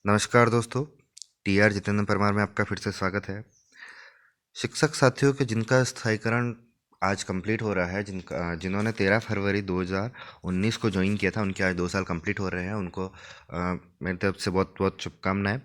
नमस्कार दोस्तों। टीआर जितेंद्र परमार में आपका फिर से स्वागत है। शिक्षक साथियों के जिनका स्थायीकरण आज कंप्लीट हो रहा है, जिन्होंने 13 फरवरी 2019 को ज्वाइन किया था, उनके आज 2 साल कंप्लीट हो रहे हैं। उनको मेरी तरफ से बहुत बहुत शुभकामनाएं।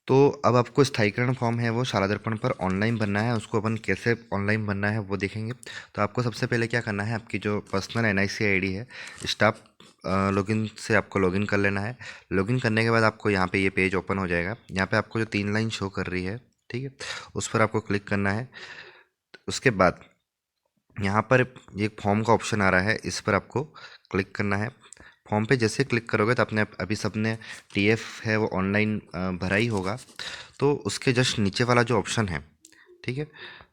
तो अब आपको स्थायीकरण फॉर्म है वो शाला दर्पण पर ऑनलाइन बनना है। उसको अपन कैसे ऑनलाइन बनना है वो देखेंगे। तो आपको सबसे पहले क्या करना है, आपकी जो पर्सनल एनआईसी आईडी है, स्टाफ लॉगिन से आपको लॉगिन कर लेना है। लॉगिन करने के बाद आपको यहाँ पे ये पेज ओपन हो जाएगा। यहाँ पे आपको जो 3 लाइन शो कर रही है, ठीक है, उस पर आपको क्लिक करना है। उसके बाद यहाँ पर ये फॉर्म का ऑप्शन आ रहा है, इस पर आपको क्लिक करना है। फॉर्म पे जैसे क्लिक करोगे तो आपने अभी सबने टीएफ है वो ऑनलाइन भरा ही होगा। तो उसके जस्ट नीचे वाला जो ऑप्शन है, ठीक है,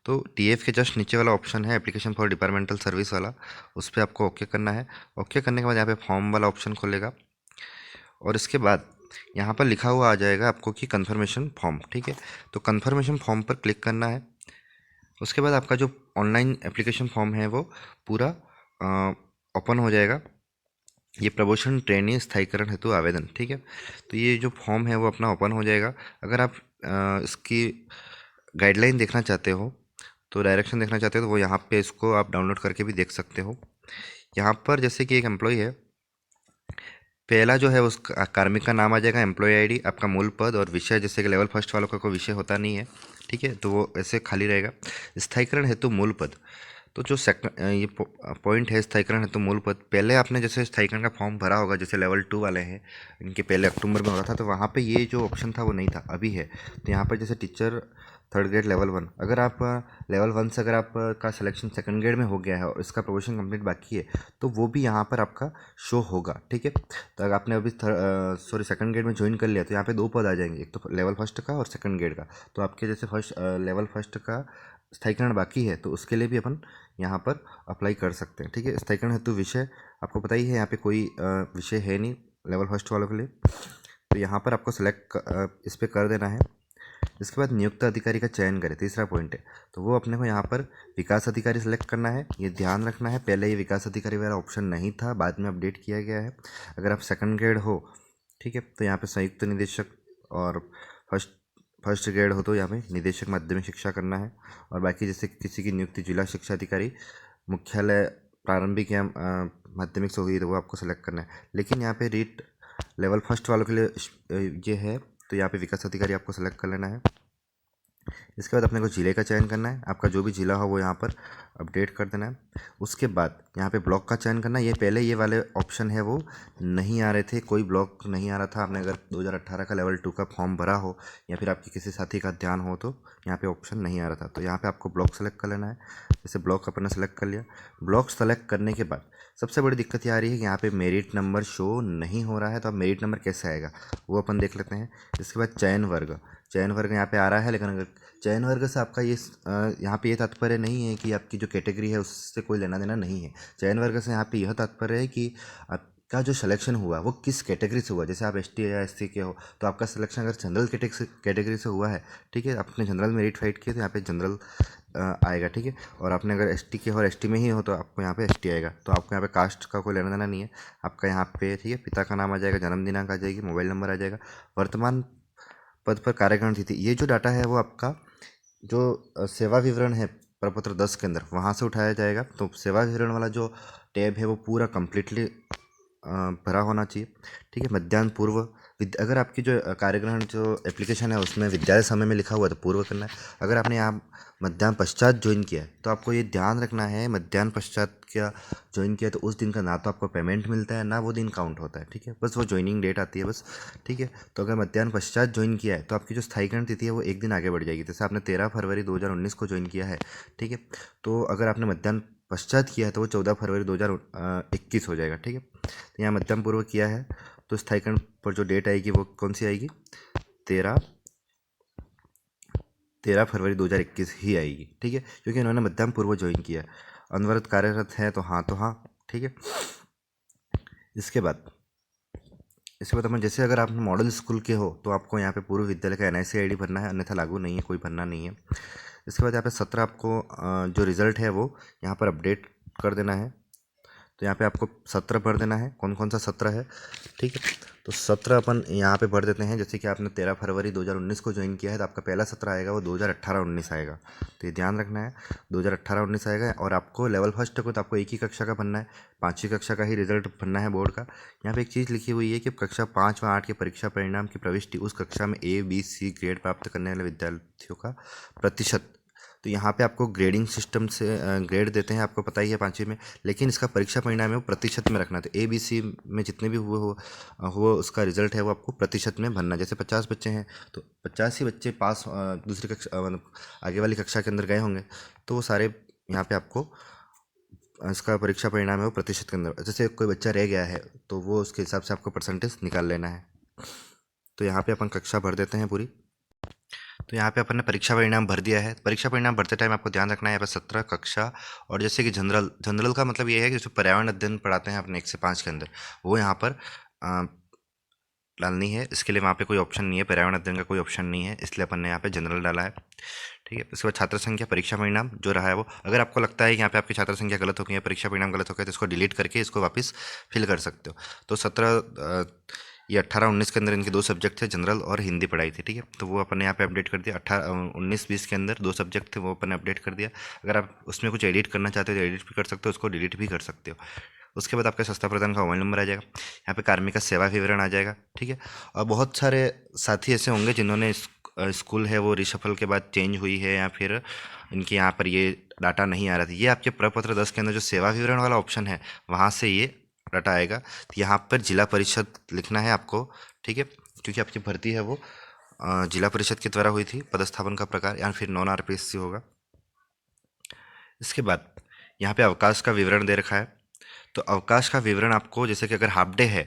तो टीएफ के जस्ट नीचे वाला ऑप्शन है एप्लीकेशन फॉर डिपार्टमेंटल सर्विस वाला, उस पर आपको ओके करना है। ओके करने के बाद यहाँ पे फॉर्म वाला ऑप्शन खुलेगा और इसके बाद यहाँ पर लिखा हुआ आ जाएगा आपको कि कन्फर्मेशन फॉर्म, ठीक है। तो कन्फर्मेशन फॉर्म पर क्लिक करना है। उसके बाद आपका जो ऑनलाइन एप्लीकेशन फॉर्म है वो पूरा ओपन हो जाएगा। ये प्रमोशन ट्रेनी स्थायीकरण हेतु आवेदन, ठीक है। तो ये जो फॉर्म है वो अपना ओपन हो जाएगा। अगर आप इसकी गाइडलाइन देखना चाहते हो, तो डायरेक्शन देखना चाहते हो, तो वो यहाँ पे इसको आप डाउनलोड करके भी देख सकते हो। यहाँ पर जैसे कि एक एम्प्लॉय है, पहला जो है उस कार्मिक का नाम आ जाएगा, एम्प्लॉय आईडी, आपका मूल पद और विषय, जैसे कि लेवल फर्स्ट वालों का कोई विषय होता नहीं है, ठीक है, तो वो ऐसे खाली रहेगा। स्थायीकरण हेतु मूल पद, तो जो ये पॉइंट है स्थायीकरण हेतु मूल पद, पहले आपने जैसे स्थायीकरण का फॉर्म भरा होगा, जैसे लेवल 2 वाले हैं, इनके पहले अक्टूबर में हो रहा था, तो वहाँ पे ये जो ऑप्शन था वो नहीं था, अभी है। तो यहाँ पर जैसे टीचर 3rd ग्रेड लेवल 1, अगर आप लेवल 1 से अगर आप का सिलेक्शन 2nd ग्रेड में हो गया है और इसका प्रोमोशन कंप्लीट बाकी है, तो वो भी यहाँ पर आपका शो होगा, ठीक है। तो अगर आपने अभी 2nd ग्रेड में ज्वाइन कर लिया, तो यहाँ पे 2 पद आ जाएंगे, एक तो लेवल फर्स्ट का और 2nd ग्रेड का। तो आपके जैसे लेवल फर्स्ट का स्थायीकरण बाकी है, तो उसके लिए भी अपन यहाँ पर अप्लाई कर सकते हैं, ठीक है। स्थायीकरण हेतु विषय आपको पता ही है, यहाँ पे कोई विषय है नहीं लेवल फर्स्ट वालों के लिए, तो यहाँ पर आपको सेलेक्ट इस पर कर देना है। इसके बाद नियुक्त अधिकारी का चयन करें, तीसरा पॉइंट है, तो वो अपने को यहाँ पर विकास अधिकारी सेलेक्ट करना है। ये ध्यान रखना है, पहले ये विकास अधिकारी वाला ऑप्शन नहीं था, बाद में अपडेट किया गया है। अगर आप 2nd ग्रेड हो, ठीक है, तो यहाँ पे संयुक्त निदेशक, और फर्स्ट फर्स्ट ग्रेड हो तो यहाँ पे निदेशक माध्यमिक शिक्षा करना है। और बाकी जैसे किसी की नियुक्ति जिला शिक्षा अधिकारी मुख्यालय प्रारंभिक या माध्यमिक से हुई, तो वो आपको सेलेक्ट करना है। लेकिन यहाँ पे रीट लेवल फर्स्ट वालों के लिए ये है, तो यहाँ पे विकास अधिकारी आपको सेलेक्ट कर लेना है। इसके बाद अपने को जिले का चयन करना है, आपका जो भी जिला हो वो यहाँ पर अपडेट कर देना है। उसके बाद यहाँ पे ब्लॉक का चयन करना है। ये पहले ये वाले ऑप्शन है वो नहीं आ रहे थे, कोई ब्लॉक नहीं आ रहा था। आपने अगर 2018 का लेवल 2 का फॉर्म भरा हो या फिर आपके किसी साथी का ध्यान हो, तो यहाँ पे ऑप्शन नहीं आ रहा था, तो यहाँ पे आपको ब्लॉक सेलेक्ट कर लेना है। जैसे ब्लॉक अपने सेलेक्ट कर लिया। ब्लॉक सेलेक्ट करने के बाद सबसे बड़ी दिक्कत ये आ रही है कि यहाँ पे मेरिट नंबर शो नहीं हो रहा है, तो अब मेरिट नंबर कैसे आएगा वो अपन देख लेते हैं। इसके बाद चयन वर्ग, चयन वर्ग यहाँ पे आ रहा है, लेकिन अगर चयन वर्ग से आपका ये यहाँ पे ये तात्पर्य नहीं है कि आपकी जो कैटेगरी है उससे कोई लेना देना नहीं है। चयन वर्ग से यहाँ पे यह तात्पर्य है कि आपका जो सिलेक्शन हुआ वो किस कैटेगरी से हुआ। जैसे आप एसटी या एससी के हो, तो आपका सिलेक्शन अगर जनरल कैटेगरी से हुआ है, ठीक है, आपने जनरल मेरिट फाइट किया तो यहाँ पे जनरल आएगा, ठीक है। और आपने अगर एसटी के और एसटी में ही हो तो आपको यहाँ पे एसटी आएगा। तो आपको यहाँ पे कास्ट का कोई लेना देना नहीं है आपका। यहाँ पे ठीक है, पिता का नाम आ जाएगा, जन्म दिनांक आ जाएगी, मोबाइल नंबर आ जाएगा, वर्तमान पद पर कार्यकारण तिथि, ये जो डाटा है वो आपका जो सेवा विवरण है प्रपत्र 10 के अंदर, वहाँ से उठाया जाएगा। तो सेवा विवरण वाला जो टैब है वो पूरा कंप्लीटली भरा होना चाहिए, ठीक है। मध्याह्न पूर्व अगर आपकी जो कार्यग्रहण जो एप्लीकेशन है उसमें विद्यालय समय में लिखा हुआ है तो पूर्व करना है। अगर आपने यहाँ मध्याह्न पश्चात ज्वाइन किया है, तो आपको ये ध्यान रखना है, मध्याह्न पश्चात क्या ज्वाइन किया तो उस दिन का ना तो आपको पेमेंट मिलता है ना वो दिन काउंट होता है, ठीक है, बस वो ज्वाइनिंग डेट आती है बस, ठीक है। तो अगर मध्याह्न पश्चात ज्वाइन किया है तो आपकी जो स्थायीकरण तिथि है वो एक दिन आगे बढ़ जाएगी। जैसे आपने 13 फरवरी 2019 को ज्वाइन किया है, ठीक है, तो अगर आपने मध्याह्न पश्चात किया है तो वो 14 फरवरी 2021 हो जाएगा, ठीक है। तो यहाँ मध्यम पूर्व किया है, तो स्थायीकरण पर जो डेट आएगी वो कौन सी आएगी, 13 13 फरवरी 2021 ही आएगी, ठीक है, क्योंकि इन्होंने मध्यम पूर्व ज्वाइन किया है। अनवरत कार्यरत है तो हाँ, ठीक है। इसके बाद अपन जैसे अगर आप मॉडल स्कूल के हो तो आपको यहाँ पे पूर्व विद्यालय का एनआईसी आईडी भरना है, अन्यथा लागू नहीं है, कोई भरना नहीं है। इसके बाद यहाँ पे 17 आपको जो रिज़ल्ट है वो यहाँ पर अपडेट कर देना है। तो यहाँ पे आपको सत्र भर देना है, कौन कौन सा सत्र है। ठीक है, तो सत्र अपन यहाँ पे भर देते हैं। जैसे कि आपने 13 फरवरी 2019 को ज्वाइन किया है तो आपका पहला सत्र आएगा वो 2018-19 आएगा। तो ये ध्यान रखना है, 2018-19 आएगा। और आपको लेवल फर्स्ट को तो आपको एक ही कक्षा का बनना है, 5वीं कक्षा का ही रिजल्ट बनना है बोर्ड का। यहाँ पे एक चीज़ लिखी हुई है कि कक्षा 5 व 8 के परीक्षा परिणाम की प्रविष्टि उस कक्षा में A, B, C ग्रेड प्राप्त करने वाले विद्यार्थियों का प्रतिशत। तो यहाँ पे आपको ग्रेडिंग सिस्टम से ग्रेड देते हैं, आपको पता ही है 5वीं में, लेकिन इसका परीक्षा परिणाम है वो प्रतिशत में रखना। तो A, B, C में जितने भी हुए उसका रिजल्ट है वो आपको प्रतिशत में भरना। जैसे 50 बच्चे हैं तो 50 ही बच्चे पास दूसरी कक्षा मतलब आगे वाली कक्षा के अंदर गए होंगे, तो वो सारे यहाँ पे आपको इसका परीक्षा परिणाम है वो प्रतिशत के अंदर। जैसे कोई बच्चा रह गया है तो वो उसके हिसाब से आपको परसेंटेज निकाल लेना है। तो यहाँ पे अपन कक्षा भर देते हैं पूरी। तो यहाँ पे अपन ने परीक्षा परिणाम भर दिया है। परीक्षा परिणाम भरते टाइम आपको ध्यान रखना है यहाँ पर 17 कक्षा, और जैसे कि जनरल का मतलब ये है कि जो पर्यावरण अध्ययन पढ़ाते हैं अपने 1 से 5 के अंदर, वो यहाँ पर डालनी है। इसके लिए वहाँ पे कोई ऑप्शन नहीं है, पर्यावरण अध्ययन का कोई ऑप्शन नहीं है, इसलिए अपन ने यहाँ पे जनरल डाला है। ठीक है, उसके बाद छात्र संख्या परीक्षा परिणाम जो रहा है वो, अगर आपको लगता है कि यहाँ पे आपकी छात्र संख्या गलत हो गई है, परीक्षा परिणाम गलत हो गया, तो इसको डिलीट करके इसको वापस फिल कर सकते हो। तो 18 के अंदर इनके 2 सब्जेक्ट थे, जनरल और हिंदी पढ़ाई थी। ठीक है, तो वो अपन ने यहाँ पे अपडेट कर दिया। 19-20 के अंदर 2 सब्जेक्ट थे, वो अपन ने अपडेट कर दिया। अगर आप उसमें कुछ एडिट करना चाहते हो तो एडिट भी कर सकते हो, उसको डिलीट भी कर सकते हो। उसके बाद आपका सस्ता प्रदान का मोबाइल नंबर आ जाएगा, यहाँ पे कार्मिक का सेवा विवरण आ जाएगा। ठीक है, और बहुत सारे साथी ऐसे होंगे जिन्होंने स्कूल है वो रिशफल के बाद चेंज हुई है, या फिर इनके यहाँ पर ये डाटा नहीं आ रहा था। ये आपके प्रपत्र 10 के अंदर जो सेवा विवरण वाला ऑप्शन है वहाँ से ये डाटा आएगा। तो यहाँ पर जिला परिषद लिखना है आपको। ठीक है, क्योंकि आपकी भर्ती है वो जिला परिषद के द्वारा हुई थी। पदस्थापन का प्रकार या फिर नॉन RPSC होगा। इसके बाद यहाँ पे अवकाश का विवरण दे रखा है। तो अवकाश का विवरण आपको, जैसे कि अगर हाफ डे है,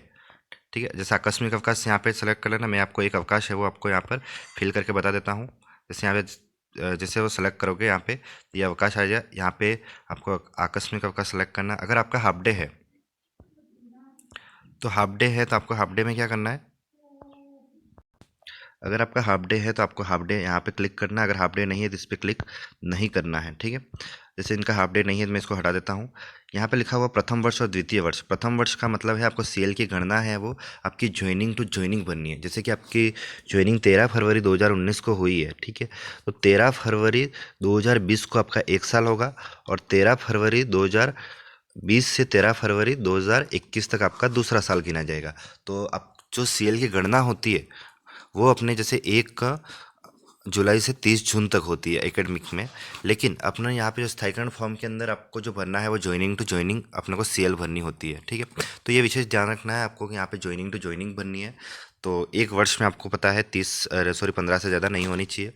ठीक है, जैसे आकस्मिक अवकाश यहाँ पे सेलेक्ट कर लेना। मैं आपको एक अवकाश है वो आपको यहाँ पर फिल करके बता देता हूँ। जैसे यहाँ पे जैसे वो सेलेक्ट करोगे यहाँ पे ये अवकाश आ जाए। यहाँ पे आपको आकस्मिक अवकाश सेलेक्ट करना। अगर आपका हाफ डे है तो हाफ डे है तो आपको हाफ डे में क्या करना है, अगर आपका हाफ डे है तो आपको हाफ डे यहाँ पे क्लिक करना है। अगर हाफ डे नहीं है तो इस पर क्लिक नहीं करना है। ठीक है, जैसे इनका हाफ डे नहीं है तो मैं इसको हटा देता हूँ। यहाँ पे लिखा हुआ प्रथम वर्ष और द्वितीय वर्ष। प्रथम वर्ष का मतलब है आपको CL की गणना है वो आपकी ज्वाइनिंग टू ज्वाइनिंग बननी है। जैसे कि आपकी ज्वाइनिंग 13 फरवरी 2019 को हुई है। ठीक है, तो 13 फरवरी 2020 को आपका 1 साल होगा, और 13 फरवरी 2020 से 13 फरवरी 2021 तक आपका दूसरा साल गिना जाएगा। तो अब जो CL की गणना होती है वो अपने जैसे 1 जुलाई से 30 जून तक होती है एकेडमिक में। लेकिन अपना यहाँ पे जो स्थायीकरण फॉर्म के अंदर आपको जो भरना है वो ज्वाइनिंग टू ज्वाइनिंग अपने को CL भरनी होती है। ठीक है, तो ये विशेष ध्यान रखना है आपको कि यहाँ पे ज्वाइनिंग टू ज्वाइनिंग भरनी है। तो 1 वर्ष में आपको पता है 15 से ज़्यादा नहीं होनी चाहिए।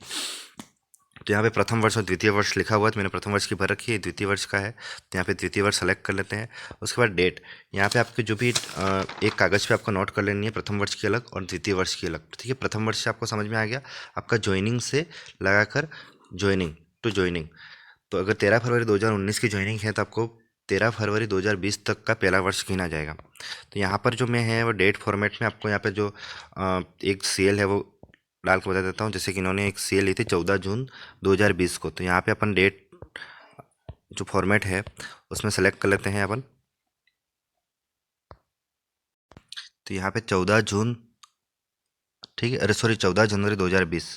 तो यहाँ पे प्रथम वर्ष और द्वितीय वर्ष लिखा हुआ है, तो मैंने प्रथम वर्ष की भर रखी है, द्वितीय वर्ष का है तो यहाँ पे द्वितीय वर्ष सेलेक्ट कर लेते हैं। उसके बाद डेट, यहाँ पे आपके जो भी एक कागज़ पे आपको नोट कर लेनी है, प्रथम वर्ष की अलग और द्वितीय वर्ष की अलग। ठीक है, प्रथम वर्ष से आपको समझ में आ गया, आपका ज्वाइनिंग से लगाकर ज्वाइनिंग टू ज्वाइनिंग। तो अगर 13 फरवरी 2019 की ज्वाइनिंग है तो आपको 13 फरवरी 2020 तक का पहला वर्ष गिना जाएगा। तो यहाँ पर जो मैं है वो डेट फॉर्मेट में आपको यहाँ पे जो एक CL है वो डाल के बता देता हूँ। जैसे कि इन्होंने एक CL ली थी 14 जून 2020 को, तो यहाँ पे अपन डेट जो फॉर्मेट है उसमें सेलेक्ट कर लेते हैं अपन। तो यहाँ पे 14 जून, ठीक है, अरे सॉरी 14 जनवरी 2020।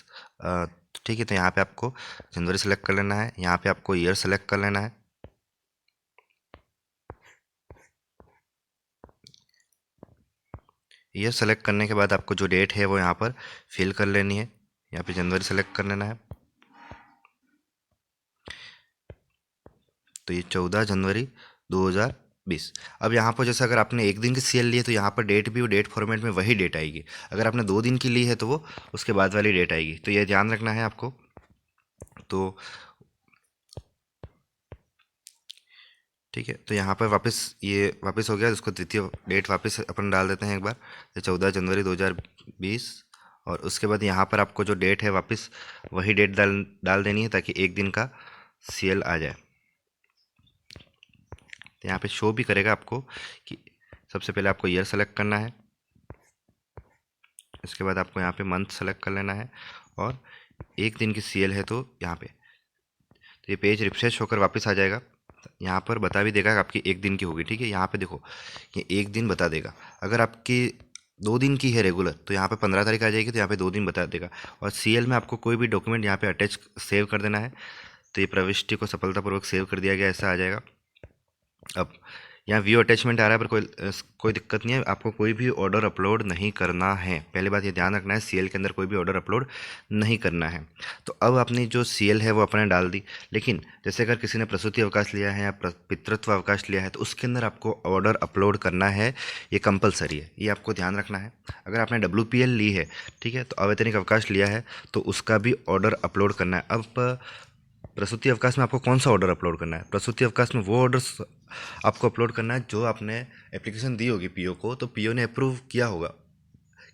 ठीक है, तो यहाँ पे आपको जनवरी सेलेक्ट कर लेना है, यहाँ पे आपको ईयर सेलेक्ट कर लेना है। ईयर सेलेक्ट करने के बाद आपको जो डेट है वो यहाँ पर फिल कर लेनी है। यहाँ पे जनवरी सेलेक्ट कर लेना है। तो ये 14 जनवरी 2020। अब यहाँ पर जैसे अगर आपने 1 दिन की CL ली है तो यहाँ पर डेट भी वो डेट फॉर्मेट में वही डेट आएगी। अगर आपने 2 दिन की ली है तो वो उसके बाद वाली डेट आएगी। तो ये ध्यान रखना है आपको। तो ठीक है, तो यहाँ पर वापस ये वापस हो गया, इसको द्वितीय डेट वापस अपन डाल देते हैं एक बार, तो 14 जनवरी 2020। और उसके बाद यहाँ पर आपको जो डेट है वापस वही डेट डाल डाल देनी है ताकि 1 दिन का CL आ जाए। तो यहाँ पे शो भी करेगा आपको कि सबसे पहले आपको ईयर सेलेक्ट करना है, इसके बाद आपको यहाँ पे मंथ सेलेक्ट कर लेना है, और 1 दिन की CL है तो यहाँ पे तो ये पेज रिफ्रेश होकर वापस आ जाएगा। यहाँ पर बता भी देगा कि आपकी एक दिन की होगी, ठीक है। यहाँ पे देखो ये एक दिन बता देगा। अगर आपकी 2 दिन की है रेगुलर तो यहाँ पे 15 तारीख आ जाएगी, तो यहाँ पे 2 दिन बता देगा। और सीएल में आपको कोई भी डॉक्यूमेंट यहाँ पे अटैच सेव कर देना है। तो ये प्रविष्टि को सफलतापूर्वक सेव कर दिया गया, ऐसा आ जाएगा। अब यहाँ व्यू अटैचमेंट आ रहा है, पर कोई दिक्कत नहीं है। आपको कोई भी ऑर्डर अपलोड नहीं करना है, पहले बात ये ध्यान रखना है, सीएल के अंदर कोई भी ऑर्डर अपलोड नहीं करना है। तो अब आपने जो सीएल है वो अपने डाल दी, लेकिन जैसे अगर किसी ने प्रसूति अवकाश लिया है या पितृत्व अवकाश लिया है तो उसके अंदर आपको ऑर्डर अपलोड करना है, ये कंपलसरी है, ये आपको ध्यान रखना है। अगर आपने WPL ली है, ठीक है, तो अवैतनिक अवकाश लिया है तो उसका भी ऑर्डर अपलोड करना है। अब प्रसूति अवकाश में आपको कौन सा ऑर्डर अपलोड करना है? प्रसूति अवकाश में वो ऑर्डर आपको अपलोड करना है जो आपने एप्लीकेशन दी होगी पीओ को, तो पीओ ने अप्रूव किया होगा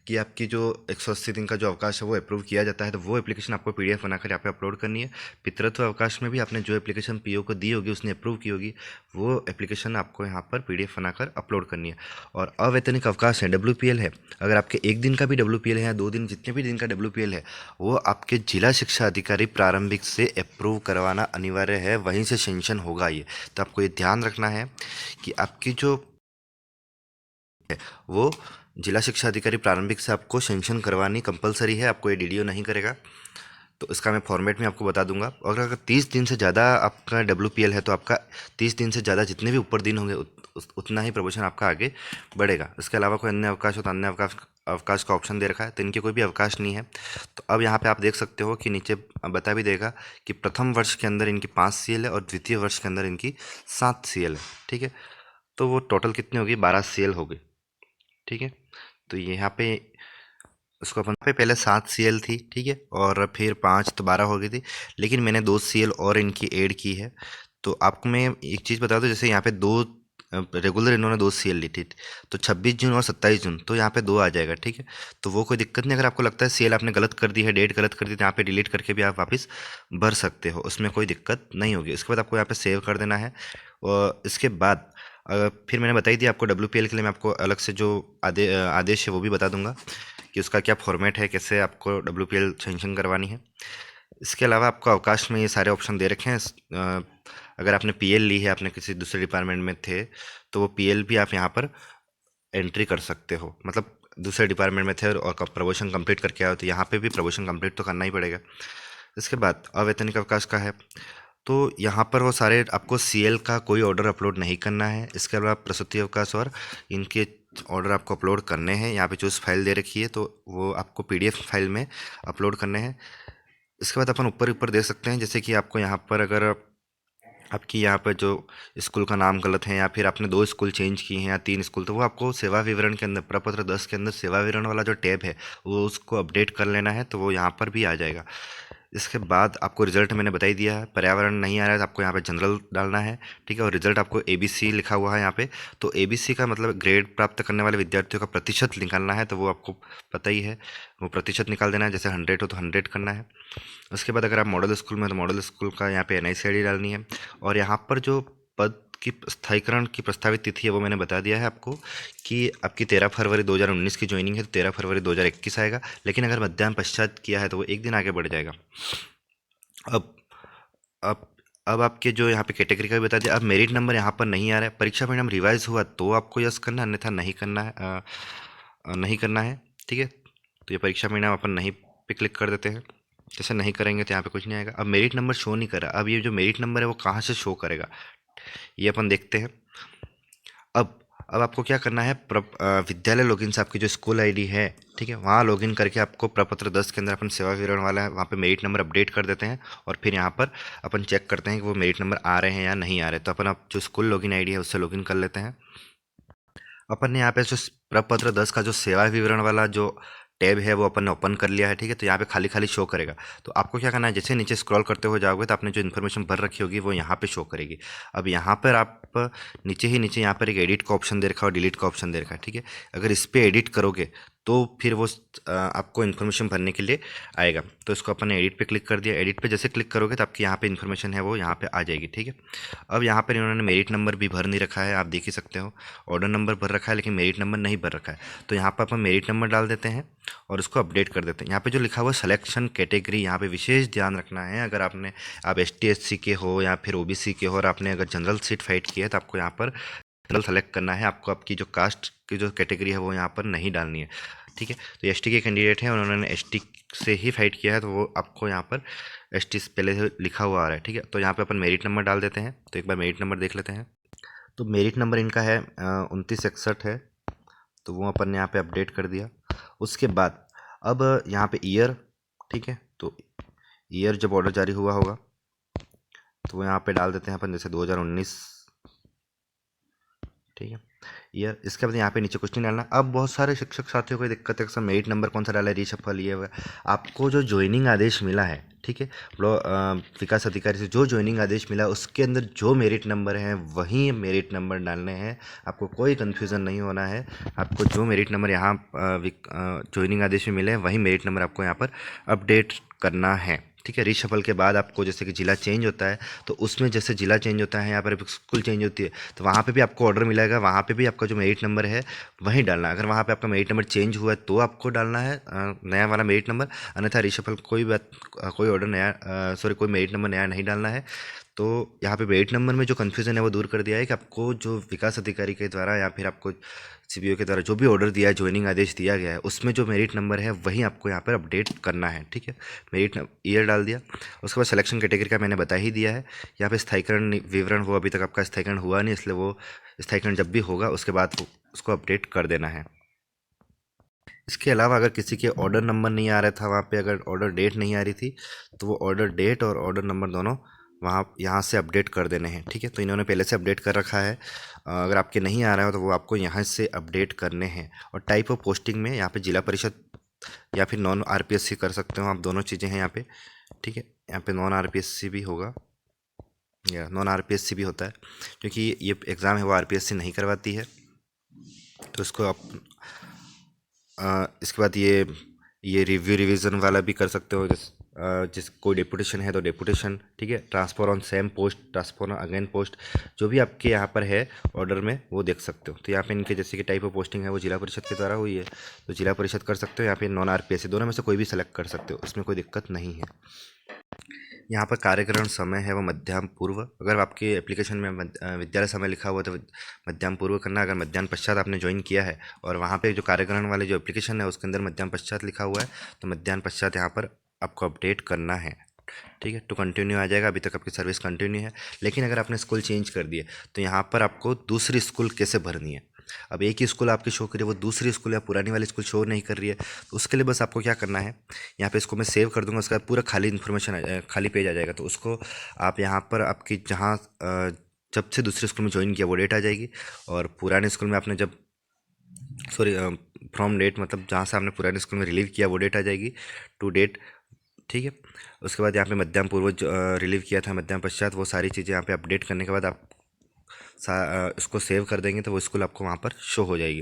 कि आपकी जो 180 दिन का जो अवकाश है वो अप्रूव किया जाता है, तो वो एप्लीकेशन आपको पीडीएफ बनाकर यहाँ पे अपलोड करनी है। पितृत्व अवकाश में भी आपने जो एप्लीकेशन पीओ को दी होगी, उसने अप्रूव की होगी, वो एप्लीकेशन आपको यहाँ पर पीडीएफ बनाकर अपलोड करनी है। और अवैतनिक अवकाश है, WPL है, अगर आपके एक दिन का भी WPL है या 2 दिन, जितने भी दिन का WPL है, वो आपके जिला शिक्षा अधिकारी प्रारंभिक से अप्रूव करवाना अनिवार्य है, वहीं से सेंक्शन होगा ये। तो आपको ये ध्यान रखना है कि आपकी जो है वो जिला शिक्षा अधिकारी प्रारंभिक से आपको सेंक्शन करवानी कंपलसरी है, आपको ये डीडीओ नहीं करेगा। तो इसका मैं फॉर्मेट में आपको बता दूंगा। और अगर 30 दिन से ज़्यादा आपका WPL है तो आपका 30 दिन से ज़्यादा जितने भी ऊपर दिन होंगे उतना ही प्रमोशन आपका आगे बढ़ेगा। इसके अलावा कोई अन्य अवकाश हो तो अन्य अवकाश का ऑप्शन दे रखा है, तो इनके कोई भी अवकाश नहीं है। तो अब यहाँ पे आप देख सकते हो कि नीचे बता भी देगा कि प्रथम वर्ष के अंदर इनकी 5 CL है और द्वितीय वर्ष के अंदर इनकी 7 CL है, ठीक है। तो वो टोटल कितनी होगी? 12 CL हो गई, ठीक है। तो यहाँ पे उसको अपन पे पहले 7 CL थी, ठीक है, और फिर 5 तो 12 हो गई थी, लेकिन मैंने 2 CL और इनकी ऐड की है। तो आपको मैं एक चीज़ बता दूं, जैसे यहाँ पे 2 रेगुलर इन्होंने 2 CL ली थी, तो 26 जून और 27 जून, तो यहाँ पे 2 आ जाएगा, ठीक है। तो वो कोई दिक्कत नहीं। अगर आपको लगता है CL आपने गलत कर दी है, डेट गलत कर दी, तो यहाँ पे डिलीट करके भी आप वापस भर सकते हो, उसमें कोई दिक्कत नहीं होगी। उसके बाद आपको यहाँ पे सेव कर देना है। और इसके बाद फिर मैंने बताई थी आपको WPL के लिए मैं आपको अलग से जो आदेश है वो भी बता दूंगा कि उसका क्या फॉर्मेट है, कैसे आपको WPL सेंक्शन करवानी है। इसके अलावा आपको अवकाश में ये सारे ऑप्शन दे रखे हैं। अगर आपने PL ली है, आपने किसी दूसरे डिपार्टमेंट में थे, तो वो PL भी आप यहाँ पर एंट्री कर सकते हो। मतलब दूसरे डिपार्टमेंट में थे और प्रमोशन कंप्लीट करके आए हो, तो यहाँ पे भी प्रमोशन कंप्लीट तो करना ही पड़ेगा। इसके बाद अवैतनिक अवकाश का है, तो यहाँ पर वो सारे आपको CL का कोई ऑर्डर अपलोड नहीं करना है। इसके अलावा प्रसूति अवकाश और इनके ऑर्डर आपको अपलोड करने हैं। यहाँ पे चूज फाइल दे रखी है, तो वो आपको PDF फाइल में अपलोड करने हैं। इसके बाद अपन ऊपर ऊपर देख सकते हैं, जैसे कि आपको यहाँ पर अगर आपकी यहाँ पर जो स्कूल का नाम गलत है, या फिर आपने 2 स्कूल चेंज किए हैं या 3 स्कूल, तो वो आपको सेवा विवरण के अंदर प्रपत्र 10 के अंदर सेवा विवरण वाला जो टैब है वो उसको अपडेट कर लेना है, तो वो यहाँ पर भी आ जाएगा। इसके बाद आपको रिजल्ट मैंने बता ही दिया है। पर्यावरण नहीं आ रहा है तो आपको यहाँ पे जनरल डालना है, ठीक है। और रिजल्ट आपको ABC लिखा हुआ है यहाँ पे, तो ABC का मतलब ग्रेड प्राप्त करने वाले विद्यार्थियों का प्रतिशत निकालना है, तो वो आपको पता ही है, वो प्रतिशत निकाल देना है। जैसे 100 हो तो 100 करना है। उसके बाद अगर आप मॉडल स्कूल में, तो मॉडल स्कूल का यहाँ पे NIC ID डालनी है। और यहाँ पर जो पद की स्थायीकरण की प्रस्तावित तिथि है वो मैंने बता दिया है आपको कि आपकी 13 फरवरी 2019 की ज्वाइनिंग है, तो 13 फरवरी 2021 आएगा। लेकिन अगर मध्याह्न पश्चात किया है तो वो एक दिन आगे बढ़ जाएगा। अब अब अब आपके जो यहाँ पे कैटेगरी का भी बता दिया। अब मेरिट नंबर यहाँ पर नहीं आ रहा है, परीक्षा परिणाम रिवाइज हुआ तो आपको यस करना है, अन्यथा नहीं करना है, नहीं करना है, ठीक है। तो ये परीक्षा परिणाम अपन नहीं पे क्लिक कर देते हैं। जैसे नहीं करेंगे तो यहाँ पे कुछ नहीं आएगा। अब मेरिट नंबर शो नहीं कर रहा, अब ये जो मेरिट नंबर है वो कहाँ से शो करेगा ये अपन देखते हैं। अब आपको क्या करना है, विद्यालय लॉगिन से आपकी जो स्कूल आईडी है, ठीक है, वहाँ लॉगिन करके आपको प्रपत्र 10 के अंदर अपन सेवा विवरण वाला है वहाँ पे मेरिट नंबर अपडेट कर देते हैं। और फिर यहाँ पर अपन चेक करते हैं कि वो मेरिट नंबर आ रहे हैं या नहीं आ रहे। तो अपन अब जो स्कूल लॉगिन आईडी है उससे लॉगिन कर लेते हैं। अपन ने यहाँ पे जो प्रपत्र 10 का जो सेवा विवरण वाला जो टैब है वो अपन ने ओपन कर लिया है, ठीक है। तो यहाँ पे खाली खाली शो करेगा। तो आपको क्या करना है, जैसे नीचे स्क्रॉल करते हुए जाओगे तो आपने जो इन्फॉर्मेशन भर रखी होगी वो यहाँ पे शो करेगी। अब यहाँ पर आप नीचे ही नीचे यहाँ पर एक एडिट का ऑप्शन दे रखा है और डिलीट का ऑप्शन दे रखा है, ठीक है। अगर इस पर एडिट करोगे तो फिर वो आपको इन्फॉर्मेशन भरने के लिए आएगा। तो इसको अपन ने एडिट पे क्लिक कर दिया। एडिट पे जैसे क्लिक करोगे तो आपकी यहाँ पे इन्फॉर्मेशन है वो यहाँ पे आ जाएगी, ठीक है। अब यहाँ पर इन्होंने मेरिट नंबर भी भर नहीं रखा है, आप देख ही सकते हो। ऑर्डर नंबर भर रखा है लेकिन मेरिट नंबर नहीं भर रखा है। तो यहाँ पर अपन मेरिट नंबर डाल देते हैं और उसको अपडेट कर देते हैं। यहाँ पे जो लिखा हुआ है सिलेक्शन कैटेगरी, यहाँ पे विशेष ध्यान रखना है। अगर आप ST SC के हो या फिर OBC के हो और आपने अगर जनरल सीट फाइट की है तो आपको यहाँ पर जनरल सेलेक्ट करना है। आपको आपकी जो कास्ट की जो कैटेगरी है वो यहाँ पर नहीं डालनी है, ठीक है। तो ST के कैंडिडेट हैं, उन्होंने ST से ही फाइट किया है तो वो आपको यहाँ पर ST पहले से लिखा हुआ आ रहा है, ठीक है। तो यहाँ पे अपन मेरिट नंबर डाल देते हैं। तो एक बार मेरिट नंबर देख लेते हैं। तो मेरिट नंबर इनका है 2961 है, तो वो अपन ने यहाँ पे अपडेट कर दिया। उसके बाद अब यहाँ पे ईयर, ठीक है। तो ईयर जब ऑर्डर जारी हुआ होगा तो वो यहाँ पे डाल देते हैं अपन, जैसे 2019, ठीक है। ईयर, इसके बाद यहाँ पे नीचे कुछ नहीं डालना। अब बहुत सारे शिक्षक साथियों को दिक्कत है, मेरिट नंबर कौन सा डाला है, रीशफल ये हुआ। आपको जो ज्वाइनिंग आदेश मिला है, ठीक है, विकास अधिकारी से जो ज्वाइनिंग आदेश मिला उसके अंदर जो मेरिट नंबर है वही मेरिट नंबर डालने हैं। आपको कोई कन्फ्यूज़न नहीं होना है। आपको जो मेरिट नंबर यहाँ ज्वाइनिंग आदेश में मिले हैं वही मेरिट नंबर आपको यहाँ पर अपडेट करना है, ठीक है। रीशफल के बाद आपको जैसे कि ज़िला चेंज होता है तो उसमें जैसे ज़िला चेंज होता है, यहाँ पर स्कूल चेंज होती है तो वहाँ पे भी आपको ऑर्डर मिलेगा, वहाँ पे भी आपका जो मेरिट नंबर है वही डालना है। अगर वहाँ पे आपका मेरिट नंबर चेंज हुआ है तो आपको डालना है नया वाला मेरिट नंबर, अन्यथा रीशफल कोई ऑर्डर नया सॉरी कोई मेरिट नंबर नया नहीं डालना है। तो यहाँ पे मेरिट नंबर में जो कन्फ्यूज़न है वो दूर कर दिया है कि आपको जो विकास अधिकारी के द्वारा या फिर आपको CBO के द्वारा जो भी ऑर्डर दिया है, ज्वाइनिंग आदेश दिया गया है, उसमें जो मेरिट नंबर है वही आपको यहाँ पर अपडेट करना है, ठीक है। मेरिट ईयर डाल दिया। उसके बाद सिलेक्शन कैटेगरी का मैंने बता ही दिया है। यहाँ पे स्थायीकरण विवरण, वो अभी तक आपका स्थायीकरण हुआ नहीं, इसलिए वो स्थायीकरण जब भी होगा उसके बाद उसको अपडेट कर देना है। इसके अलावा अगर किसी के ऑर्डर नंबर नहीं आ रहा था, वहाँ पे अगर ऑर्डर डेट नहीं आ रही थी तो वो ऑर्डर डेट और ऑर्डर नंबर दोनों वहाँ यहाँ से अपडेट कर देने हैं, ठीक है। तो इन्होंने पहले से अपडेट कर रखा है। अगर आपके नहीं आ रहा हो तो वो आपको यहाँ से अपडेट करने हैं। और टाइप ऑफ पोस्टिंग में यहाँ पे जिला परिषद या फिर नॉन RPSC कर सकते हो आप, दोनों चीज़ें हैं यहाँ पे, ठीक है। यहाँ पे नॉन RPSC भी होगा या नॉन RPSC भी होता है, क्योंकि ये एग्ज़ाम है वो RPSC नहीं करवाती है। तो इसको आप इसके बाद ये रिव्यू रिवीजन वाला भी कर सकते हो, जिस कोई डेपुटेशन है तो डेपुटेशन, ठीक है। Transfer on same post, transfer on again post, जो भी आपके यहाँ पर है ऑर्डर में वो देख सकते हो। तो यहाँ पे इनके जैसे कि टाइप ऑफ पोस्टिंग है वो जिला परिषद के द्वारा हुई है तो जिला परिषद कर सकते हो, यहाँ पे नॉन RPSC, दोनों में से कोई भी सेलेक्ट कर सकते हो, इसमें कोई दिक्कत नहीं है। यहाँ पर कार्यकरण समय है वो मध्याह्न पूर्व। अगर आपके एप्लीकेशन में विद्यालय समय लिखा हुआ तो मध्याह्न पूर्व करना। अगर मध्याह्न पश्चात आपने ज्वाइन किया है और वहाँ पे जो कार्यकरण वाले जो एप्लीकेशन है उसके अंदर मध्याह्न पश्चात लिखा हुआ है तो मध्याह्न पश्चात यहाँ पर आपको अपडेट करना है, ठीक है। टू कंटिन्यू आ जाएगा, अभी तक आपकी सर्विस कंटिन्यू है। लेकिन अगर आपने स्कूल चेंज कर दिए तो यहाँ पर आपको दूसरी स्कूल कैसे भरनी है। अब एक ही स्कूल आपकी शो करिए, वो दूसरी स्कूल या पुरानी वाली स्कूल शो नहीं कर रही है, तो उसके लिए बस आपको क्या करना है, यहाँ पे इसको मैं सेव कर दूंगा, उसका पूरा खाली इन्फॉर्मेशन खाली पेज आ जाएगा। तो उसको आप यहाँ पर आपकी जहाँ जब से दूसरे स्कूल में ज्वाइन किया वो डेट आ जाएगी, और पुराने स्कूल में आपने जब सॉरी फ्रॉम डेट मतलब जहाँ से आपने पुराने स्कूल में रिलीव किया वो डेट आ जाएगी, टू डेट, ठीक है। उसके बाद यहाँ पे मध्याह्न पूर्व रिलीव किया था, मध्याह्न पश्चात, वो सारी चीज़ें यहाँ पे अपडेट करने के बाद आप इसको सेव कर देंगे तो वो स्कूल आपको वहाँ पर शो हो जाएगी।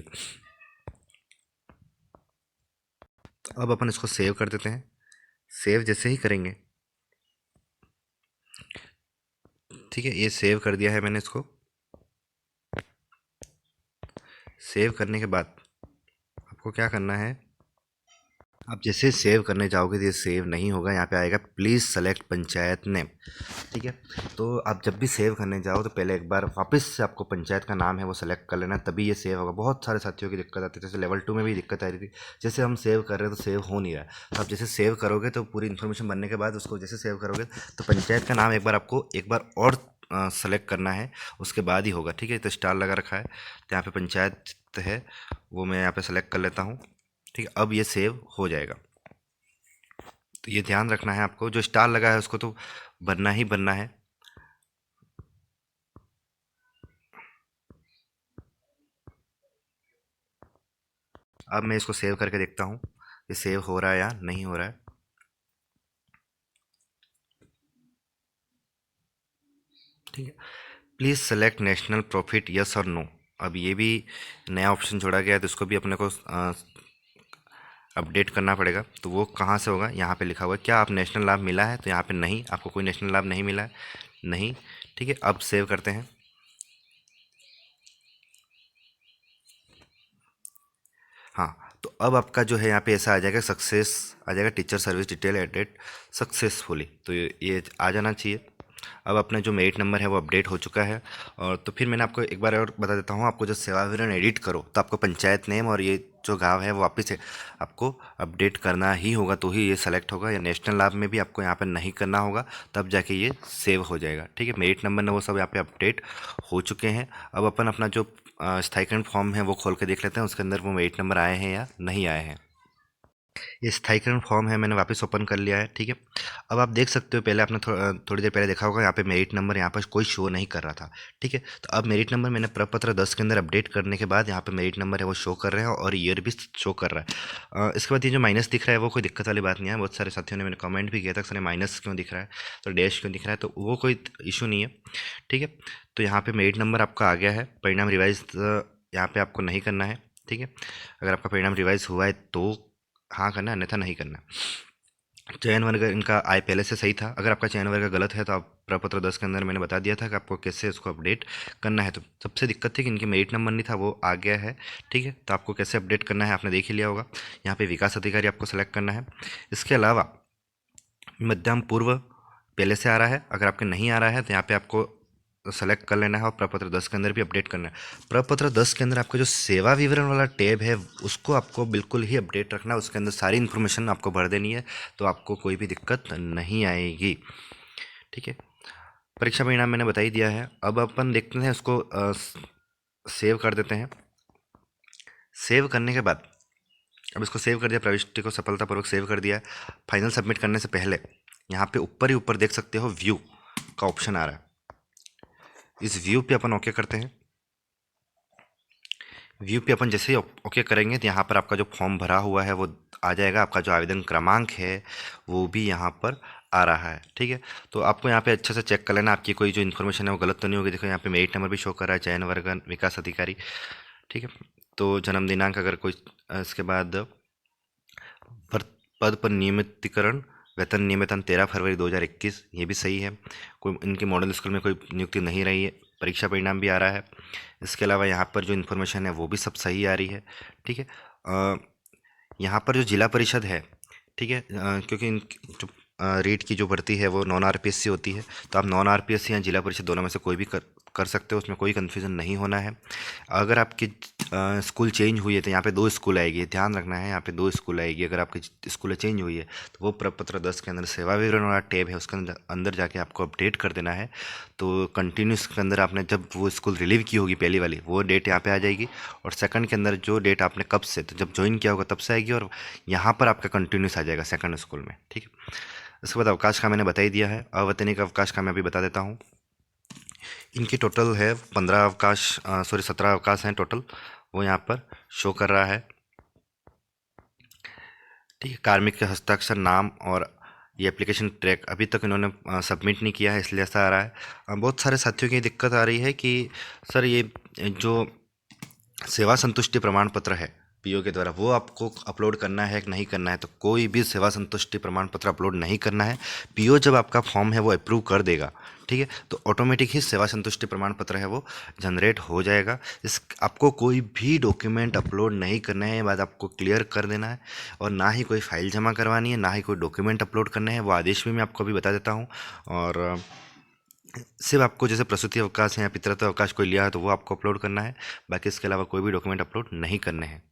तो अब अपन इसको सेव कर देते हैं। सेव जैसे ही करेंगे, ठीक है, ये सेव कर दिया है मैंने इसको। सेव करने के बाद आपको क्या करना है, आप जैसे सेव करने जाओगे तो ये सेव नहीं होगा, यहाँ पे आएगा प्लीज़ सेलेक्ट पंचायत नेम, ठीक है। तो आप जब भी सेव करने जाओ तो पहले एक बार वापस से आपको पंचायत का नाम है वो सेलेक्ट कर लेना, तभी ये सेव होगा। बहुत सारे साथियों की दिक्कत आती है, जैसे लेवल 2 में भी दिक्कत आ रही थी, जैसे हम सेव कर रहे हैं तो सेव हो नहीं रहा है। तो आप जैसे सेव करोगे तो पूरी इन्फॉर्मेशन बनने के बाद उसको जैसे सेव करोगे तो पंचायत का नाम एक बार और सेलेक्ट करना है, उसके बाद ही होगा, ठीक है। तो स्टार लगा रखा है तो यहाँ पे पंचायत है वो मैं यहाँ पे सेलेक्ट कर लेता हूँ, ठीक है। अब ये सेव हो जाएगा। तो ये ध्यान रखना है आपको, जो स्टार लगा है उसको तो बनना ही बनना है। अब मैं इसको सेव करके देखता हूँ ये सेव हो रहा है या नहीं हो रहा है। ठीक है, please select national profit yes और नो। अब ये भी नया ऑप्शन जोड़ा गया है तो इसको भी अपने को अपडेट करना पड़ेगा। तो वो कहाँ से होगा, यहाँ पे लिखा हुआ है क्या आप नेशनल लाभ मिला है, तो यहाँ पे नहीं, आपको कोई नेशनल लाभ नहीं मिला है, नहीं। ठीक है, अब सेव करते हैं। हाँ, तो अब आपका जो है यहाँ पे ऐसा आ जाएगा, सक्सेस आ जाएगा, teacher service detail added successfully, तो ये आ जाना चाहिए। अब अपना जो मेरिट नंबर है वो अपडेट हो चुका है। और तो फिर मैंने आपको एक बार और बता देता हूँ, आपको जो सेवा विवरण एडिट करो तो आपको पंचायत नेम और ये जो गांव है वो वापस से आपको अपडेट करना ही होगा, तो ही ये सेलेक्ट होगा। या नेशनल लाभ में भी आपको यहाँ पर नहीं करना होगा, तब जाके ये सेव हो जाएगा। ठीक है, मेरिट नंबर ने वो सब यहाँ पे अपडेट हो चुके हैं। अब अपन अपना जो स्थायीकरण फॉर्म है वो खोल के देख लेते हैं, उसके अंदर वो मेरिट नंबर आए हैं या नहीं आए हैं। ये स्थायीकरण फॉर्म है, मैंने वापस ओपन कर लिया है। ठीक है, अब आप देख सकते हो, पहले आपने थोड़ी देर पहले देखा होगा यहाँ पे मेरिट नंबर यहाँ पर कोई शो नहीं कर रहा था। ठीक है, तो अब मेरिट नंबर मैंने प्रपत्र 10 के अंदर अपडेट करने के बाद यहाँ पे मेरिट नंबर है वो शो कर रहे हैं और ईयर भी शो कर रहा है। इसके बाद ये जो माइनस दिख रहा है वो कोई दिक्कत वाली बात नहीं है। बहुत सारे साथियों ने मैंने कमेंट भी किया था सर माइनस क्यों दिख रहा है, तो डैश क्यों दिख रहा है, तो वो कोई इशू नहीं है। ठीक है, तो यहाँ पे मेरिट नंबर आपका आ गया है। परिणाम रिवाइज यहाँ पे आपको नहीं करना है। ठीक है, अगर आपका परिणाम रिवाइज हुआ है तो हाँ करना है, अन्यथा नहीं करना। चयन वर्ग इनका आय पहले से सही था। अगर आपका चयन वर्ग गलत है तो आप प्रपत्र 10 के अंदर मैंने बता दिया था कि आपको कैसे उसको अपडेट करना है। तो सबसे दिक्कत थी कि इनकी मेरिट नंबर नहीं था, वो आ गया है। ठीक है, तो आपको कैसे अपडेट करना है आपने देख ही लिया होगा। यहाँ पे विकास अधिकारी आपको सेलेक्ट करना है। इसके अलावा मध्यम पूर्व पहले से आ रहा है, अगर आपके नहीं आ रहा है तो यहाँ पे आपको सेलेक्ट कर लेना है और प्रपत्र 10 के अंदर भी अपडेट करना है। प्रपत्र 10 के अंदर आपका जो सेवा विवरण वाला टैब है उसको आपको बिल्कुल ही अपडेट रखना है, उसके अंदर सारी इन्फॉर्मेशन आपको भर देनी है, तो आपको कोई भी दिक्कत नहीं आएगी। ठीक है, परीक्षा परिणाम मैंने बता ही दिया है। अब अपन देखते हैं उसको सेव कर देते हैं। सेव करने के बाद अब इसको सेव कर दिया, प्रविष्टि को सफलतापूर्वक सेव कर दिया है। फाइनल सबमिट करने से पहले यहाँ पे ऊपर ही ऊपर देख सकते हो व्यू का ऑप्शन आ रहा है, इस व्यू पे अपन ओके करते हैं। व्यू पे अपन जैसे ही ओके करेंगे तो यहाँ पर आपका जो फॉर्म भरा हुआ है वो आ जाएगा, आपका जो आवेदन क्रमांक है वो भी यहाँ पर आ रहा है। ठीक है, तो आपको यहाँ पे अच्छे से चेक कर लेना आपकी कोई जो इन्फॉर्मेशन है वो गलत तो नहीं होगी। देखो यहाँ पे मेरिट नंबर भी शो कर रहा है, चयन वर्ग विकास अधिकारी। ठीक है, तो जन्म दिनांक अगर कोई इसके बाद पद पर नियमितीकरण वेतन नियमितन 13 फरवरी 2021, ये भी सही है। कोई इनके मॉडल स्कूल में कोई नियुक्ति नहीं रही है। परीक्षा परिणाम भी आ रहा है। इसके अलावा यहाँ पर जो इन्फॉर्मेशन है वो भी सब सही आ रही है। ठीक है, यहाँ पर जो जिला परिषद है, ठीक है, क्योंकि इन जो रेट की जो भर्ती है वो नॉन आरपीएससी होती है, तो आप नॉन आरपीएससी या जिला परिषद दोनों में से कोई भी कर सकते हो, उसमें कोई कन्फ्यूज़न नहीं होना है। अगर आपकी स्कूल चेंज हुई है तो यहाँ पे 2 स्कूल आएगी, ध्यान रखना है, यहाँ पे 2 स्कूल आएगी। अगर आपकी स्कूल चेंज हुई है तो वो प्रपत्र 10 के अंदर सेवा विवरण वाला टैब है उसके अंदर जाके आपको अपडेट कर देना है। तो कंटिन्यूस के अंदर आपने जब वो स्कूल रिलीव की होगी पहली वाली, वो डेट यहाँ पे आ जाएगी, और सेकंड के अंदर जो डेट आपने कब से तो जब ज्वाइन किया होगा तब से आएगी, और यहाँ पर आपका कंटिन्यूस आ जाएगा सेकंड स्कूल में। ठीक है, इसके बाद अवकाश का मैंने बता ही दिया है। अवैतनिक अवकाश का मैं अभी बता देता हूँ। इनकी टोटल है 15 अवकाश, सॉरी 17 अवकाश हैं टोटल, वो यहाँ पर शो कर रहा है। ठीक है, कार्मिक के हस्ताक्षर नाम और ये एप्लीकेशन ट्रैक अभी तक इन्होंने सबमिट नहीं किया है, इसलिए ऐसा आ रहा है। बहुत सारे साथियों की दिक्कत आ रही है कि सर ये जो सेवा संतुष्टि प्रमाण पत्र है पीओ के द्वारा वो आपको अपलोड करना है कि नहीं करना है, तो कोई भी सेवा संतुष्टि प्रमाण पत्र अपलोड नहीं करना है। पीओ जब आपका फॉर्म है वो अप्रूव कर देगा, ठीक है, तो ऑटोमेटिक ही सेवा संतुष्टि प्रमाण पत्र है वो जनरेट हो जाएगा। इस आपको कोई भी डॉक्यूमेंट अपलोड नहीं करना है, ये बात आपको क्लियर कर देना है। और ना ही कोई फाइल जमा करवानी है, ना ही कोई डॉक्यूमेंट अपलोड करने हैं, वो आदेश भी मैं आपको अभी बता देता हूँ। और सिर्फ आपको जैसे प्रसूति अवकाश है या पितृत्व अवकाश कोई लिया है तो वो आपको अपलोड करना है, बाकी इसके अलावा कोई भी डॉक्यूमेंट अपलोड नहीं करने हैं।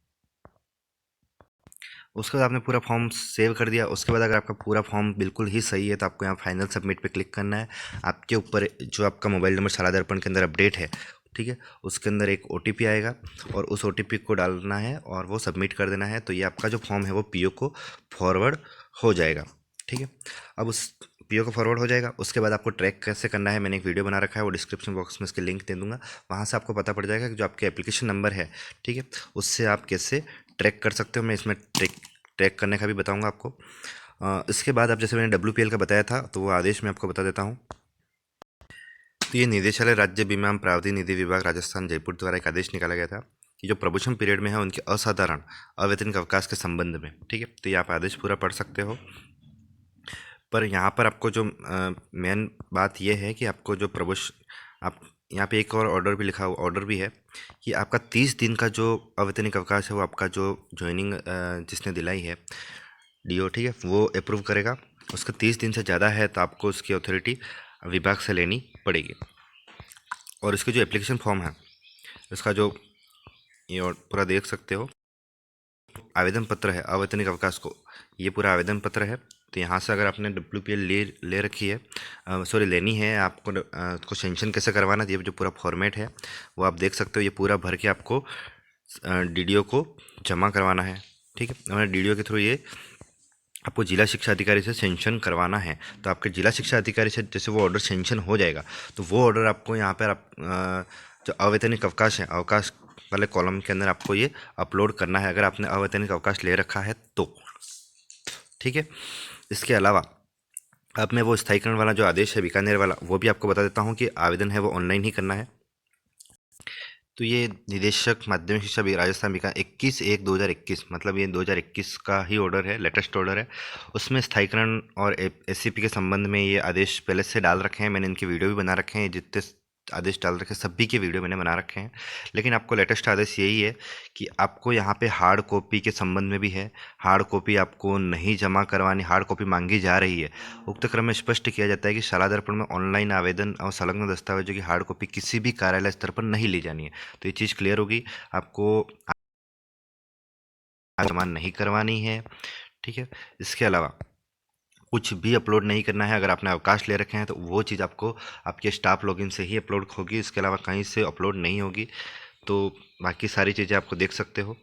उसके बाद आपने पूरा फॉर्म सेव कर दिया। उसके बाद अगर आपका पूरा फॉर्म बिल्कुल ही सही है तो आपको यहाँ फाइनल सबमिट पे क्लिक करना है। आपके ऊपर जो आपका मोबाइल नंबर शाला दर्पण के अंदर अपडेट है, ठीक है, उसके अंदर एक ओटीपी आएगा और उस ओटीपी को डालना है और वो सबमिट कर देना है। तो ये आपका जो फॉर्म है वो पीओ को फॉरवर्ड हो जाएगा। ठीक है, अब उस पीओ को फॉरवर्ड हो जाएगा। उसके बाद आपको ट्रैक कैसे करना है मैंने एक वीडियो बना रखा है, वो डिस्क्रिप्शन बॉक्स में इसके लिंक दे दूंगा, वहाँ से आपको पता पड़ जाएगा कि जो आपके एप्लीकेशन नंबर है, ठीक है, उससे आप कैसे ट्रैक कर सकते हो। मैं इसमें ट्रैक करने का भी बताऊंगा आपको। इसके बाद आप जैसे मैंने WPL का बताया था तो वो आदेश मैं आपको बता देता हूँ। तो ये निदेशालय राज्य बीमा एवं प्रावधि निधि विभाग राजस्थान जयपुर द्वारा एक आदेश निकाला गया था कि जो प्रमोशन पीरियड में है उनके असाधारण अवैतनिक अवकाश के संबंध में। ठीक है, तो ये आप आदेश पूरा पढ़ सकते हो। पर यहाँ पर आपको जो मेन बात यह है कि आपको जो आप यहाँ पे एक और ऑर्डर भी लिखा हुआ ऑर्डर भी है कि आपका 30 दिन का जो अवैतनिक अवकाश है वो आपका जो ज्वाइनिंग जिसने दिलाई है डीओ, ठीक है, वो अप्रूव करेगा। उसका 30 दिन से ज़्यादा है तो आपको उसकी अथॉरिटी विभाग से लेनी पड़ेगी। और इसके जो एप्लीकेशन फॉर्म है इसका जो ये और पूरा देख सकते हो, आवेदन पत्र है अवैतनिक अवकाश को, ये पूरा आवेदन पत्र है। तो यहाँ से अगर आपने WPL ले रखी है, सॉरी लेनी है, आपको उसको सेंक्शन कैसे करवाना है, ये जो पूरा फॉर्मेट है वो आप देख सकते हो। ये पूरा भर के आपको DDO को जमा करवाना है। ठीक है, और DDO के थ्रू ये आपको जिला शिक्षा अधिकारी से सेंक्शन करवाना है। तो आपके जिला शिक्षा अधिकारी से जैसे वो ऑर्डर सेंक्शन हो जाएगा तो वो ऑर्डर आपको यहाँ पर आप जो अवैतनिक अवकाश है अवकाश वाले कॉलम के अंदर आपको ये अपलोड करना है, अगर आपने अवैतनिक अवकाश ले रखा है तो। ठीक है, इसके अलावा अब मैं वो स्थायीकरण वाला जो आदेश है बीकानेर वाला वो भी आपको बता देता हूँ कि आवेदन है वो ऑनलाइन ही करना है। तो ये निदेशक माध्यमिक शिक्षा राजस्थान बीकानेर 21/1/2021, मतलब ये 2021 का ही ऑर्डर है, लेटेस्ट ऑर्डर है। उसमें स्थायीकरण और SCP के संबंध में ये आदेश पहले से डाल रखे हैं, मैंने इनके वीडियो भी बना रखे हैं, जितने आदेश डाल रखे हैं सभी के वीडियो मैंने बना रखे हैं। लेकिन आपको लेटेस्ट आदेश यही है कि आपको यहाँ पे हार्ड कॉपी के संबंध में भी है, हार्ड कॉपी आपको नहीं जमा करवानी, हार्ड कॉपी मांगी जा रही है। उक्त क्रम में स्पष्ट किया जाता है कि शाला दर्पण में ऑनलाइन आवेदन और संलग्न दस्तावेजों की हार्ड कॉपी किसी भी कार्यालय स्तर पर नहीं ली जानी है। तो ये चीज़ क्लियर होगी, आपको जमा नहीं करवानी है। ठीक है, इसके अलावा कुछ भी अपलोड नहीं करना है। अगर आपने अवकाश ले रखे हैं तो वो चीज़ आपको आपके स्टाफ लॉगिन से ही अपलोड होगी, इसके अलावा कहीं से अपलोड नहीं होगी। तो बाकी सारी चीज़ें आपको देख सकते हो।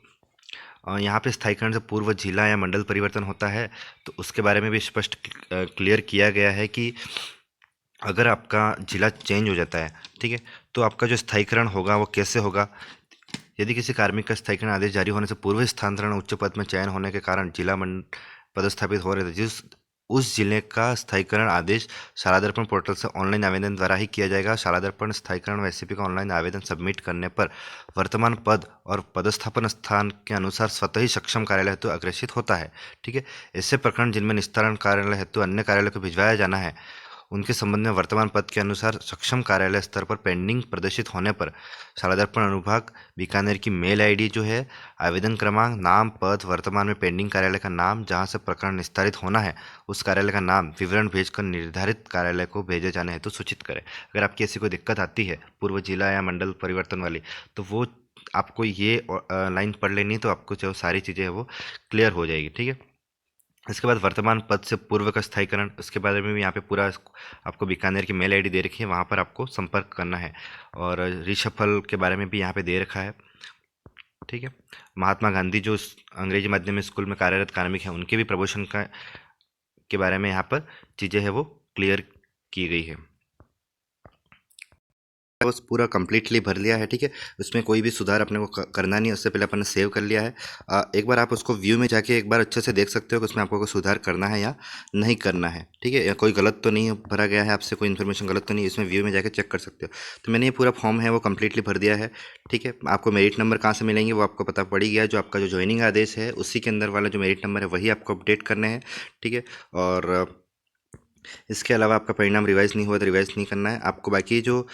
यहाँ पे स्थायीकरण से पूर्व जिला या मंडल परिवर्तन होता है तो उसके बारे में भी स्पष्ट क्लियर किया गया है कि अगर आपका जिला चेंज हो जाता है, ठीक है, तो आपका जो स्थायीकरण होगा वो कैसे होगा। यदि किसी कार्मिक का स्थायीकरण आदेश जारी होने से पूर्व स्थानांतरण उच्च पद में चयन होने के कारण जिला मंड पदस्थापित हो रहे थे, जिस उस जिले का स्थायीकरण आदेश शाला दर्पण पोर्टल से ऑनलाइन आवेदन द्वारा ही किया जाएगा। शाला दर्पण स्थायीकरण व SCP का ऑनलाइन आवेदन सबमिट करने पर वर्तमान पद और पदस्थापन स्थान के अनुसार स्वतः ही सक्षम कार्यालय हेतु अग्रेसित होता है। ठीक है, ऐसे प्रकरण जिनमें निस्तारण कार्यालय हेतु अन्य कार्यालय को भिजवाया जाना है उनके संबंध में वर्तमान पद के अनुसार सक्षम कार्यालय स्तर पर पेंडिंग प्रदर्शित होने पर शाला दर्पण अनुभाग बीकानेर की मेल ID जो है, आवेदन क्रमांक, नाम, पद, वर्तमान में पेंडिंग कार्यालय का नाम, जहां से प्रकरण निस्तारित होना है उस कार्यालय का नाम, विवरण भेजकर निर्धारित कार्यालय को भेजे जाने हेतु सूचित करें। अगर आपकी ऐसी कोई दिक्कत आती है पूर्व जिला या मंडल परिवर्तन वाली, तो वो आपको ये लाइन पढ़ लेनी, तो आपको जो सारी चीज़ें है वो क्लियर हो जाएगी। ठीक है, इसके बाद वर्तमान पद से पूर्व का स्थायीकरण, उसके बारे में भी यहाँ पे पूरा आपको बीकानेर की मेल ID दे रखी है, वहाँ पर आपको संपर्क करना है। और रिशफल के बारे में भी यहाँ पे दे रखा है। ठीक है, महात्मा गांधी जो अंग्रेजी माध्यम स्कूल में कार्यरत कार्मिक हैं उनके भी प्रमोशन का के बारे में यहाँ पर चीज़ें है वो क्लियर की गई है। बस पूरा कंप्लीटली भर लिया है। ठीक है, उसमें कोई भी सुधार अपने को करना नहीं है, उससे पहले अपन ने सेव कर लिया है। एक बार आप उसको व्यू में जाके एक बार अच्छे से देख सकते हो कि उसमें आपको कोई सुधार करना है या नहीं करना है। ठीक है, या कोई गलत तो नहीं भरा गया है, आपसे कोई इन्फॉर्मेशन गलत तो नहीं, इसमें व्यू में जाके चेक कर सकते हो। तो मैंने ये पूरा फॉर्म है वो कम्प्लीटली भर दिया है। ठीक है, आपको मेरिट नंबर कहाँ से मिलेंगे वो आपको पता पड़ ही गया, जो आपका जो ज्वाइनिंग आदेश है उसी के अंदर वाला जो मेरिट नंबर है वही आपको अपडेट करने हैं। ठीक है, और इसके अलावा आपका परिणाम रिवाइज नहीं हुआ तो रिवाइज नहीं करना है आपको। बाकी जो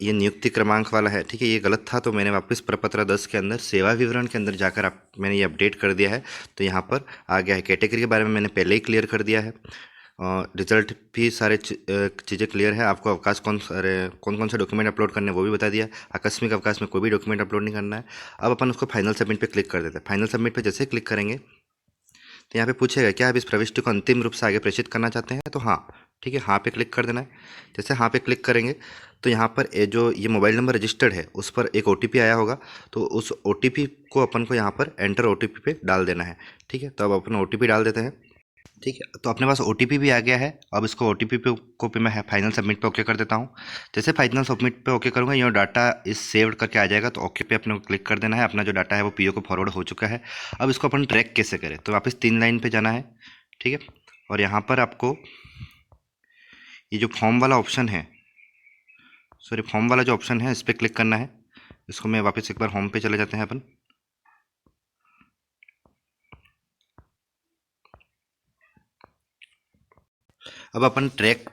ये नियुक्ति क्रमांक वाला है, ठीक है, ये गलत था तो मैंने वापस प्रपत्र 10 के अंदर सेवा विवरण के अंदर जाकर आप मैंने ये अपडेट कर दिया है, तो यहाँ पर आ गया है। कैटेगरी के बारे में मैंने पहले ही क्लियर कर दिया है। रिजल्ट भी सारे चीज़ें क्लियर है। आपको अवकाश कौन कौन से डॉक्यूमेंट अपलोड करने हैं वो भी बता दिया। आकस्मिक अवकाश में कोई भी डॉक्यूमेंट अपलोड नहीं करना है। अब अपन उसको फाइनल सबमिट पे क्लिक कर देते हैं। फाइनल सबमिट पे जैसे क्लिक करेंगे तो यहाँ पे पूछेगा क्या आप इस प्रविष्टि को अंतिम रूप से आगे प्रेषित करना चाहते हैं, तो हाँ, ठीक है, हाँ पे क्लिक कर देना है। जैसे हाँ पे क्लिक करेंगे तो यहाँ पर जो ये मोबाइल नंबर रजिस्टर्ड है उस पर एक OTP आया होगा, तो उस OTP को अपन को यहाँ पर एंटर OTP पे डाल देना है। ठीक है, तो अब अपन OTP डाल देते हैं। ठीक है, तो अपने पास OTP भी आ गया है। अब इसको OTP पे मैं फाइनल सबमिट पे ओके कर देता हूँ। जैसे फाइनल सबमिट पे ओके करूँगा योर डाटा इस सेव्ड करके आ जाएगा, तो ओके पे अपने को क्लिक कर देना है। अपना जो डाटा है वो PO को फॉरवर्ड हो चुका है। अब इसको अपन ट्रैक कैसे करें, तो वापस 3 लाइन पे जाना है। ठीक है, और यहाँ पर आपको ये जो फॉर्म वाला ऑप्शन है, सॉरी फॉर्म वाला जो ऑप्शन है इस पर क्लिक करना है। इसको मैं वापस एक बार होम पे चले जाते हैं अपन। अब अपन ट्रैक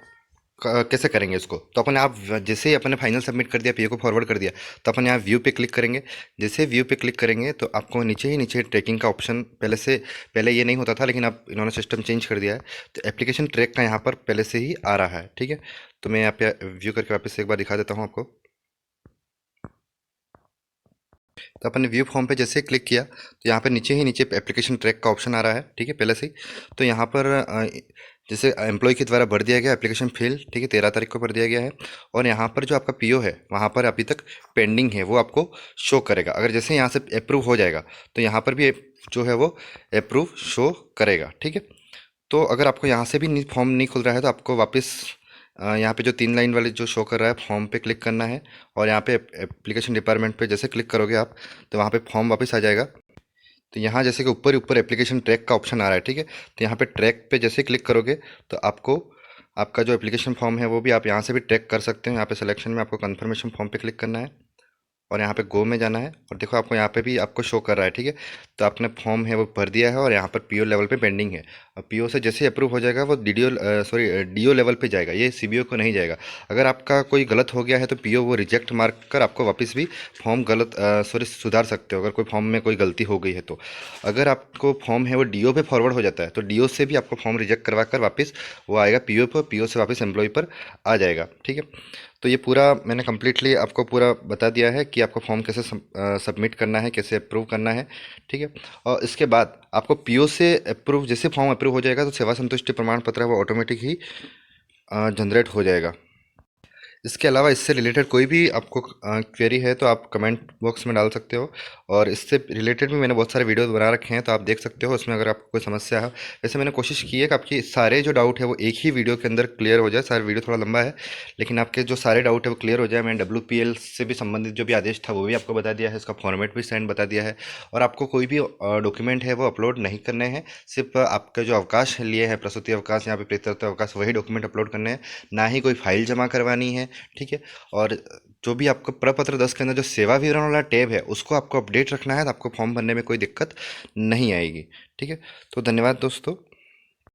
कैसे करेंगे इसको, तो अपन आप जैसे ही अपन ने फाइनल सबमिट कर दिया, पीओ को फॉरवर्ड कर दिया, तो अपन यहाँ व्यू पे क्लिक करेंगे। जैसे व्यू पे क्लिक करेंगे तो आपको नीचे ही नीचे ट्रैकिंग का ऑप्शन, पहले ये नहीं होता था, लेकिन अब इन्होंने सिस्टम चेंज कर दिया है, तो एप्लीकेशन ट्रैक का यहाँ पर पहले से ही आ रहा है। ठीक है, तो मैं यहाँ पे व्यू करके वापस से एक बार दिखा देता हूँ आपको। तो अपन ने व्यू फॉर्म पे जैसे क्लिक किया तो यहाँ पे नीचे ही नीचे एप्लीकेशन ट्रैक का ऑप्शन आ रहा है। ठीक है, पहले से ही। तो यहाँ पर जैसे एम्प्लॉय के द्वारा भर दिया गया एप्लीकेशन फील्ड, ठीक है, 13 तारीख को भर दिया गया है। और यहाँ पर जो आपका पीओ है वहाँ पर अभी तक पेंडिंग है, वो आपको शो करेगा। अगर जैसे यहाँ से अप्रूव हो जाएगा तो यहाँ पर भी जो है वो अप्रूव शो करेगा। ठीक है, तो अगर आपको यहाँ से भी फॉर्म नहीं खुल रहा है तो आपको वापस यहाँ पे जो 3 लाइन वाले जो शो कर रहा है फॉर्म पे क्लिक करना है, और यहाँ पे एप्लीकेशन डिपार्टमेंट पे जैसे क्लिक करोगे आप तो वहाँ पे फॉर्म वापस आ जाएगा। तो यहाँ जैसे कि ऊपर ऊपर एप्लीकेशन ट्रैक का ऑप्शन आ रहा है। ठीक है, तो यहाँ पे ट्रैक पे जैसे क्लिक करोगे तो आपको आपका जो एप्लीकेशन फॉर्म है वो भी आप यहाँ से भी ट्रैक कर सकते हैं। यहाँ पे सिलेक्शन में आपको कन्फर्मेशन फॉर्म पे क्लिक करना है और यहाँ पे गो में जाना है, और देखो आपको यहाँ पे भी आपको शो कर रहा है। ठीक है, तो आपने फॉर्म है वो भर दिया है और यहाँ पर पीओ लेवल पे पेंडिंग है। और पीओ से जैसे अप्रूव हो जाएगा वो डीओ लेवल पे जाएगा, ये सीबीओ को नहीं जाएगा। अगर आपका कोई गलत हो गया है तो पीओ वो रिजेक्ट मार्क कर आपको वापस भी फॉर्म सुधार सकते हो, अगर कोई फॉर्म में कोई गलती हो गई है तो। अगर आपको फॉर्म है वो डीओ पे फॉरवर्ड हो जाता है तो डीओ से भी आपको फॉर्म रिजेक्ट करवा कर वापस वो आएगा पीओ पर, पीओ से वापस एम्प्लॉय पर आ जाएगा। ठीक है, तो ये पूरा मैंने कम्प्लीटली आपको पूरा बता दिया है कि आपको फॉर्म कैसे सबमिट करना है, कैसे अप्रूव करना है। ठीक है, और इसके बाद आपको पीओ से अप्रूव, जैसे फॉर्म अप्रूव हो जाएगा तो सेवा संतुष्टि प्रमाण पत्र है वो ऑटोमेटिक ही जनरेट हो जाएगा। इसके अलावा इससे रिलेटेड कोई भी आपको क्वेरी है तो आप कमेंट बॉक्स में डाल सकते हो, और इससे रिलेटेड भी मैंने बहुत सारे वीडियोस बना रखे हैं तो आप देख सकते हो उसमें, अगर आपको कोई समस्या है। वैसे मैंने कोशिश की है कि आपकी सारे जो डाउट है वो एक ही वीडियो के अंदर क्लियर हो जाए। सारा वीडियो थोड़ा लंबा है लेकिन आपके जो सारे डाउट है वो क्लियर हो जाए। मैंने WPL से भी संबंधित जो भी आदेश था वो भी आपको बता दिया है, इसका फॉर्मेट भी सेंड बता दिया है, और आपको कोई भी डॉक्यूमेंट है वो अपलोड नहीं करने हैं। सिर्फ आपका जो अवकाश लिए हैं, प्रसूति अवकाश, यहाँ पे पितृत्व अवकाश, वही डॉक्यूमेंट अपलोड करने हैं, ना ही कोई फाइल जमा करवानी है। ठीक है, और जो भी आपको प्रपत्र 10 के अंदर जो सेवा विवरण वाला टैब है उसको आपको अपडेट रखना है, तो आपको फॉर्म भरने में कोई दिक्कत नहीं आएगी। ठीक है, तो धन्यवाद दोस्तों।